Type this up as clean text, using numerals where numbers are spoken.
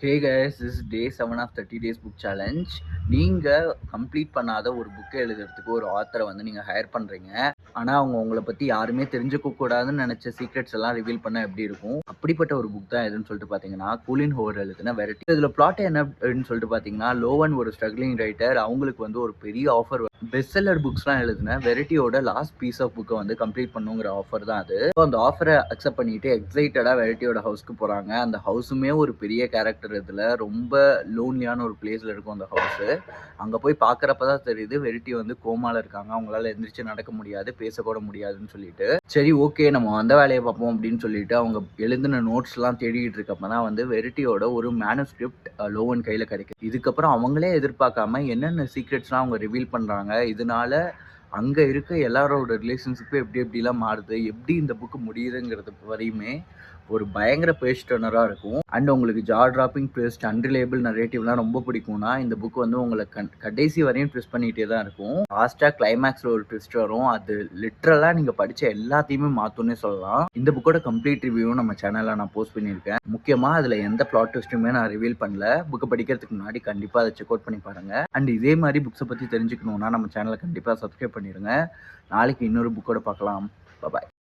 Hey guys, this is day 7 of 30 days book challenge. நீங்க complete பண்ணாத ஒரு புக்க எழுதுறதுக்கு ஒரு ஆத்தர வந்து நீங்க ஹையர் பண்றீங்க. ஆனா, அவங்க உங்கள பத்தி யாருமே தெரிஞ்சுக்க கூடாதுன்னு நெனச்ச சீக்ரெட்ஸ் எல்லாம் ரிவீல் பண்ணா எப்படி இருக்கும்? அப்படிப்பட்ட ஒரு புக் தான் எதுன்னு சொல்லிட்டு பார்த்தீங்கன்னா, கூலின் ஹோவர் எழுதின வெரைட்டி. இதுல பிளாட் என்ன அப்படின்னு சொல்லிட்டு பார்த்தீங்கன்னா, லோவன் ஒரு ஸ்ட்ரக்லிங் ரைட்டர். அவங்களுக்கு வந்து ஒரு பெரிய ஆஃபர் பெஸ்ட் செல்லர் புக்ஸ்லாம் எழுதின வெரைட்டியோட லாஸ்ட் பீஸ் ஆஃப் புக்க வந்து கம்ப்ளீட் பண்ணுங்கிற ஆஃபர் தான் அது. ஸோ அந்த ஆஃபர அக்செப்ட் பண்ணிட்டு எக்ஸைட்டடா வெரைட்டியோட ஹவுஸ்க்கு போறாங்க. அந்த ஹவுஸுமே ஒரு பெரிய கேரக்டர் இதுல. ரொம்ப லோன்லியான ஒரு பிளேஸ்ல இருக்கும் அந்த ஹவுஸு. அங்க போய் பார்க்குறப்ப தான் தெரியுது, வெரைட்டி வந்து கோமால இருக்காங்க. அவங்களால எந்திரிச்சு நடக்க முடியாது, பேசக்கூட முடியாதுன்னு சொல்லிட்டு. சரி ஓகே, நம்ம வந்த வேலைய பார்ப்போம் அப்படின்னு சொல்லிட்டு அவங்க எழுதின நோட்ஸ்லாம் தேடிட்டு இருக்கப்ப தான் வந்து வெரைட்டியோட ஒரு மேனுஸ்கிரிப்ட் லோவன் கையில கிடைக்குது. இதுக்கப்புறம் அவங்களே எதிர்பார்க்காம என்னென்ன சீக்ரெட்ஸ்லாம் அவங்க ரிவீல் பண்றாங்க. இதனால அங்க இருக்க எல்லாரோட ரிலேஷன்ஷிப்பும் எப்படி எப்படிலாம் மாறுது, எப்படி இந்த புக் முடியுதுங்கிறது வரையுமே ஒரு பயங்கர பேஜ் டர்னரா இருக்கும். அண்ட் உங்களுக்கு ஜா டிராப்பிங் ட்விஸ்ட், அன்ரிலேயபிள் நரேட்டிவ்லாம் ரொம்ப பிடிக்கும்னா, இந்த புக் வந்து உங்கள கடைசி வரையும் ட்விஸ்ட் பண்ணிட்டே தான் இருக்கும். லாஸ்ட்டா கிளைமேக்ஸ்ல ஒரு ட்விஸ்ட் வரும். அது லிட்டரலா நீங்க படிச்ச எல்லாத்தையுமே மாத்தும்னே சொல்லலாம். இந்த புக்கோட கம்ப்ளீட் ரிவ்யூவும் நம்ம சேனல்ல நான் போஸ்ட் பண்ணியிருக்கேன். முக்கியமா அதுல எந்த பிளாட் ட்விஸ்ட்டுமே நான் ரிவீல் பண்ணல. புக் படிக்கிறதுக்கு முன்னாடி கண்டிப்பா அத செக் அவுட் பண்ணி பாருங்க. அண்ட் இதே மாரி புக்ஸ பத்தி தெரிஞ்சுக்கணும்னா நம்ம சேனல கண்டிப்பா சப்ஸ்கிரைப் பண்ணிருங்க. நாளைக்கு இன்னொரு புக்கோட பார்க்கலாம். பாய்.